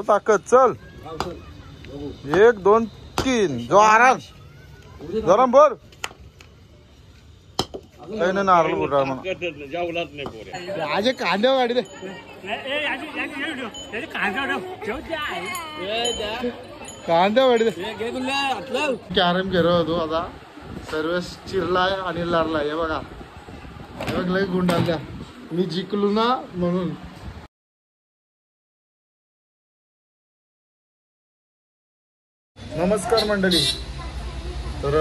ताकद चल 1 2 3 जो आराम गरम भर काही नाही नारळ बुडा आज कांद्या वाढी दे कांद्या वाढी दे कॅरम खेळत होतो आता सर्वेस चिरलाय आणि लारलाय हे बघा हे बघ लय गुंडांच्या मी जिंकलो ना म्हणून नमस्कार मंडळी तर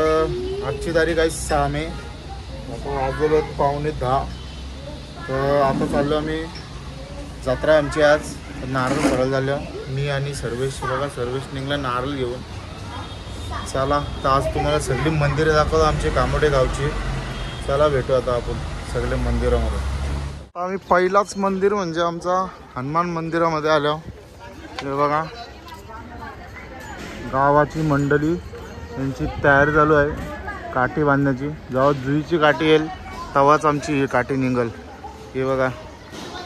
आजची तारीख आहे 6 मे आता वाजवलं 9:45 तर आता चाललो आम्ही जत्रा आमची आज नारळ फराळ झालं मी आणि सर्वेश बघा सर्वेश निघला नारळ घेऊन चला तर आज तुम्हाला सगळी मंदिरं दाखवतो आमची कामोडे गावची चला भेटू आता आपण सगळे मंदिरामध्ये आम्ही पहिलाच मंदिर म्हणजे आमचा हनुमान मंदिरामध्ये आलो हे बघा गावाची मंडळी यांची तयारी चालू आहे काठी बांधण्याची जेव्हा जुईची काठी येईल तेव्हाच आमची ही काठी निघल हे बघा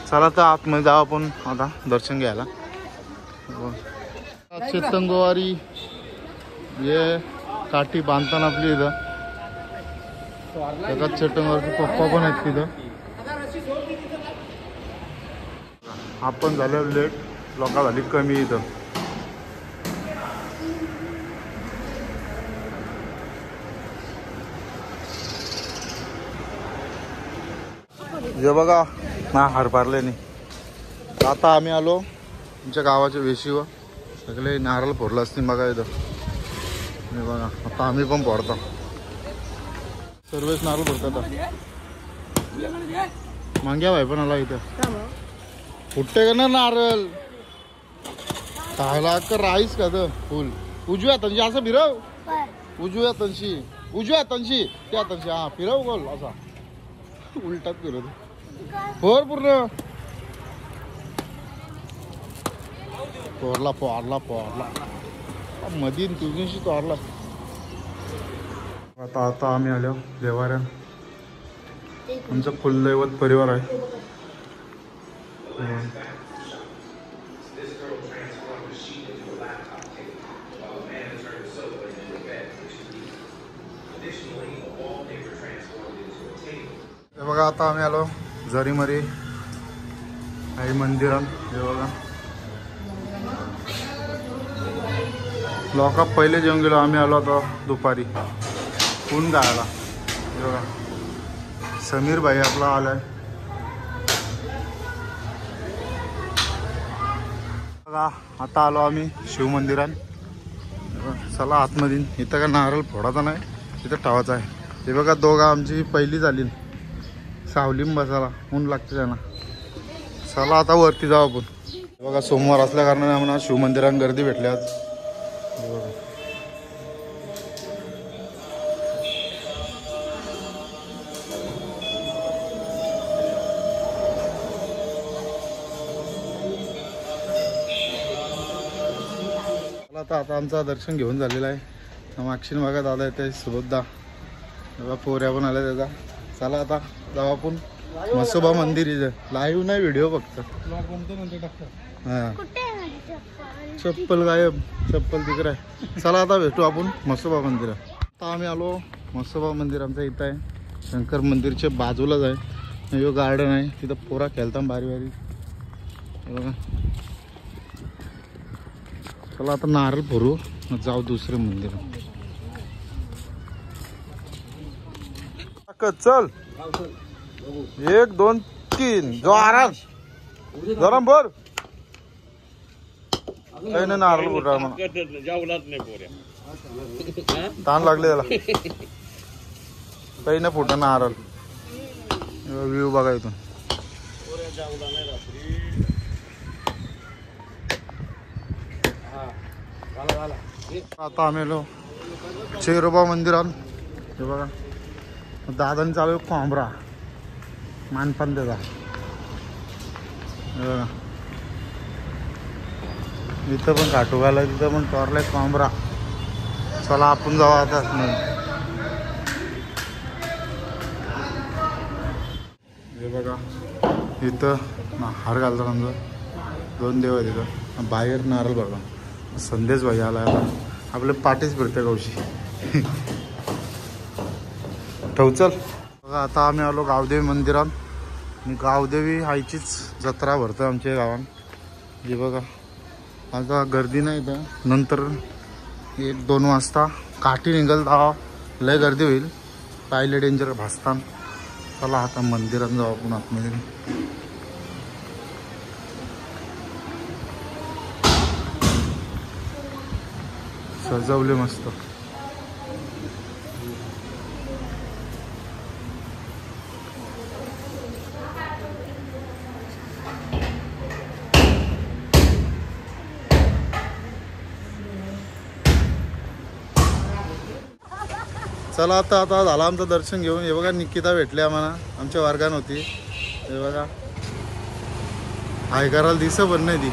चला तर आतमध्ये जाऊ आपण आता दर्शन घ्यायला चेतंगवारी हे काठी बांधताना आपली इथं एका चेतंगवारचे पप्पा पण आहेत तिथं आपण झालं लेट लोका झाली कमी इथं जे बघा ना हरपारले नाही आता आम्ही आलो तुमच्या गावाच्या वेशीवर सगळे नारळ फोडलं असतील बघा इथं हे बघा आता आम्ही पण फोडतो सर्वच नारळ फोडतात मांग्या भाई पण आला इथं फुटते का ना नारळ खायला का राईस का तर फुल उजव्या तंशी असं फिरव उजव्या तंशी त्या तंशी हा फिरव गोल असा उलटात फिरवतो फोर पूर्ण पोरला मधीन तुझ्याशी तोरला आता आम्ही आलो देवाऱ्या आमचा कुलदैवत परिवार आहे बघा आता आम्ही आलो जरीमरी आई मंदिरात हे बघा लोक पहिले जेवून गेलो आम्ही आलो आता दुपारी ऊन जायला हे बघा समीर भाई आपला आलाय बघा आता आलो आम्ही शिवमंदिरात चला आतमध्ये इथं का नारळ फोडायचा नाही इथं ठेवायचा आहे हे बघा दोघा आमची पहिली झाली सावलीम बसायला ऊन लागते त्यांना चला आता वरती जाऊ आपण बघा सोमवार असल्या कारणाने आम्हाला शिवमंदिरात गर्दी भेटली आज आता आमचं दर्शन घेऊन झालेलं आहे मागशील बघा दादा येते सुबोधदा बघा पोऱ्या पण आल्या त्याचा चला आता जाऊ आपण म्हसोबा मंदिर इथं लाईव्ह नाही व्हिडिओ फक्त हां चप्पल गायब चप्पल तिकडे आहे चला आता भेटू आपण म्हसोबा मंदिरात आता आम्ही आलो म्हसोबा मंदिर आमचं इथं आहे शंकर मंदिरच्या बाजूलाच आहे यो गार्डन आहे तिथं पोरा खेळता बारी बारी बघा चला आता नारळ भरू जाऊ दुसरे मंदिर चल 1 2 3 जो आराम गरम भर काही नाही नारळ बुडा ताण लागले त्याला काही नाही फुटा नारळ व्ह्यू बघा इथून आता आम्ही आलो शेरोबा मंदिरात हे बघा दादांनी चालू कोंबरा मानपान त्याचा हे बघा इथं पण काटू घाला, तिथं पण टॉरलाय कोंबरा. चला आपण जाऊ आता. हे बघा इथं हार घालतात आमचं. 2 देव आहेत इथं. बाहेर नारळ बघा. संदेश भाई आला आता. आपलं पाठीच फिरते गवशी. ठेवचल बघा. आता आम्ही आलो गावदेवी मंदिरात. गावदेवी आईचीच जत्रा भरतो आमच्या गावात. हे बघा आता गर्दी नाही तर नंतर 1-2 वाजता काठी निघल तेव्हा लय गर्दी होईल. पाहिले डेंजर भासतान. चला आता मंदिरात जाऊ आपण आतमध्ये. सजवले मस्त. चला आता झालं आमचं दर्शन घेऊन. हे बघा निकिता भेटली आम्हाला. आमच्या वर्गात होती. हे बघा हाय करायला दिसत पण नाही ती.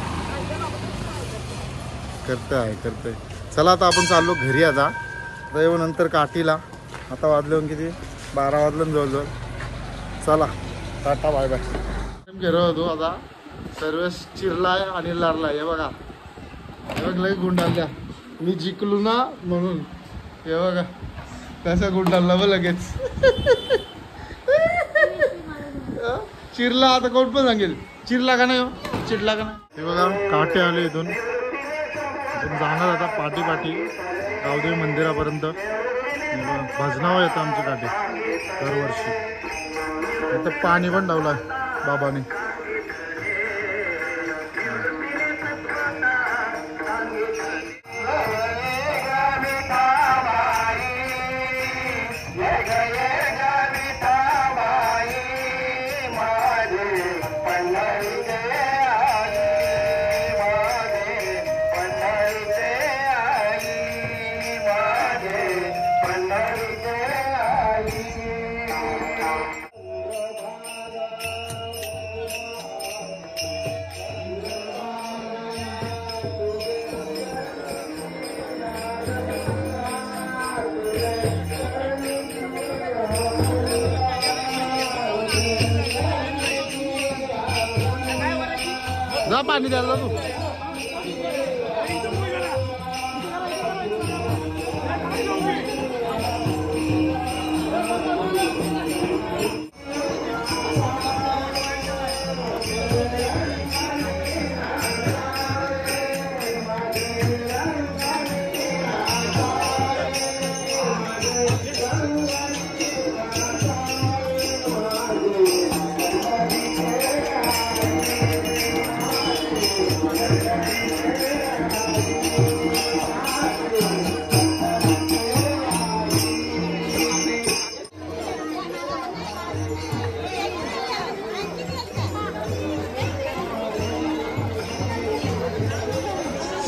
करते. चला आता आपण चाललो घरी. आता येऊ नंतर काठीला. आता वाजले किती 12 वाजलं जवळजवळ. चला टाटा बाय बाय. घेत होतो आता सर्वेस चिरलाय आणि लारलाय. हे बघा लय गुंडाळल्या. मी जिंकलो ना म्हणून. हे बघा कसा गुंडाळला बघ लगेच. चिरला आता कोण पण सांगेल चिरला का नाही. चिडला का नाही. हे बघा काटे आले इथून. आपण जाणार आता पाठी गावदेवी मंदिरापर्यंत. भजनावर येतं आमची काठी दरवर्षी. इथं पाणी पण ठेवलं बाबाने. जा पाणी द्यायला तू.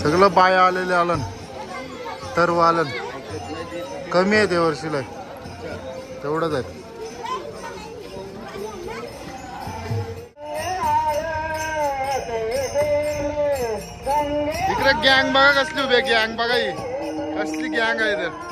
सगळं बाया आलेले आलन. सर्व आलन. कमी आहे ते वर्षीला. तेवढंच आहे. इकडे गँग बघा कसली उभी. गँग बघा ही कसली गँग आहे तर.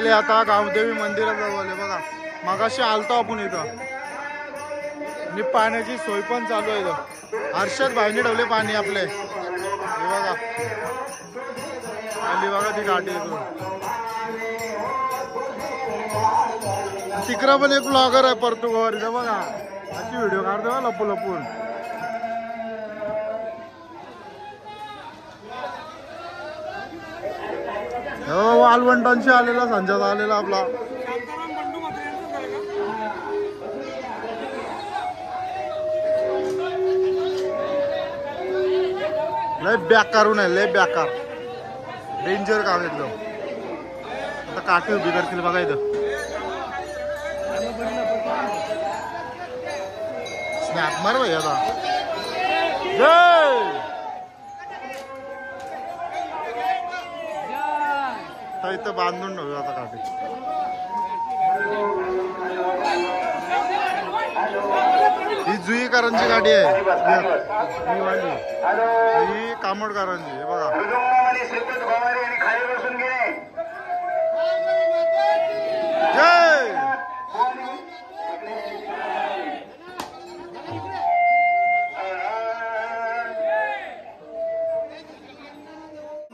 आता गावदेवी मंदिरात जाऊ. बघा मगाशी आलतो आपण इथं. आणि पाण्याची सोय पण चालू आहे इथं. हर्षद भाईने ठेवले पाणी आपले. हे बघा आली बघा ती गाठी इथून. तिकडं पण एक ब्लॉगर आहे परतुगावर. इथं बघा अशी व्हिडिओ काढतो लपून. हो वालवंटांशी आलेला संजय आलेला आपला. लय बेकारून आहे. लय बेकार डेंजर काम एकदम. आता काठी उभी करतील बघा इथं. स्नॅप मार भाई आता. जय तर इथं बांधून ठेवू आता काठी. ही जुईकरांची गाडी आहे, ही कामोडकरांची. हे बघा जय.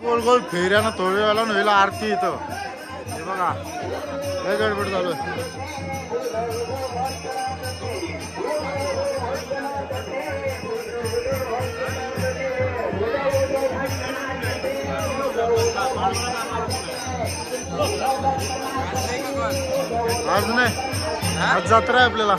गोल गोल फेऱ्यानं थोड्या वेळा होईल आरती इथं. हे बघा लय गडबड चालू आहे. आज नाही, आज जत्रा आहे आपल्याला.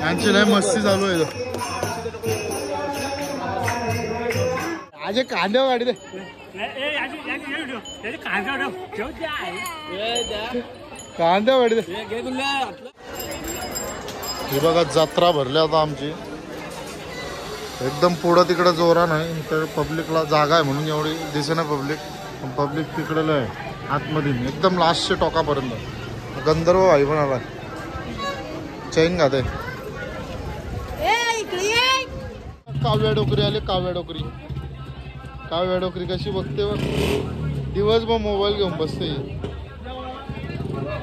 यांची लय मस्ती चालू आहे. आज कांद्या गाडी दे. कांद्या गाडी दे. हे बघा जत्रा भरली आता आमची. एकदम पुढं तिकडं जोरा नाही तर पब्लिकला जागा आहे म्हणून एवढी दिसे ना पब्लिक. पब्लिक तिकडे आहे आतमध्ये एकदम लास्टच्या टोकापर्यंत. गंधर्व भाई पण आला चैन घाते. काव्या डोकरी आले. काव्या डोकरी, काव्या डोकरी कशी बघते बघ. दिवसभर मोबाईल घेऊन बसते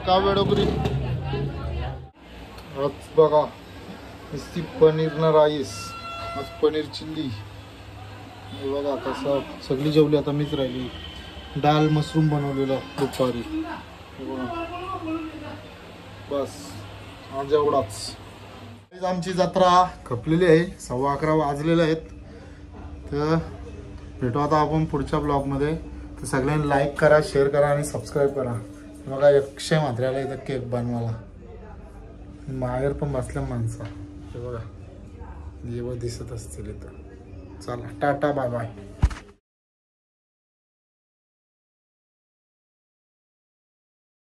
काव्या डोकरी. आज बघा नुसती पनीर ना राईस. आज पनीर चिल्ली. बघा कसं सगळी जेवली आता मीच राहिली. डाल मशरूम बनवलेला दुपारी. बस आज एवढाच. आमची जत्रा खपलेली आहे. 11:15 वाजलेले आहेत. तर भेटू आता आपण पुढच्या ब्लॉगमध्ये. तर सगळ्यांनी लाईक करा, शेअर करा आणि सबस्क्राईब करा. बघा 100 मात्र्याला इथं केक बनवायला. बाहेर पण बसल्या माणसं. हे बघा जेव्हा दिसत असतील इथं. चला टाटा बाय बाय.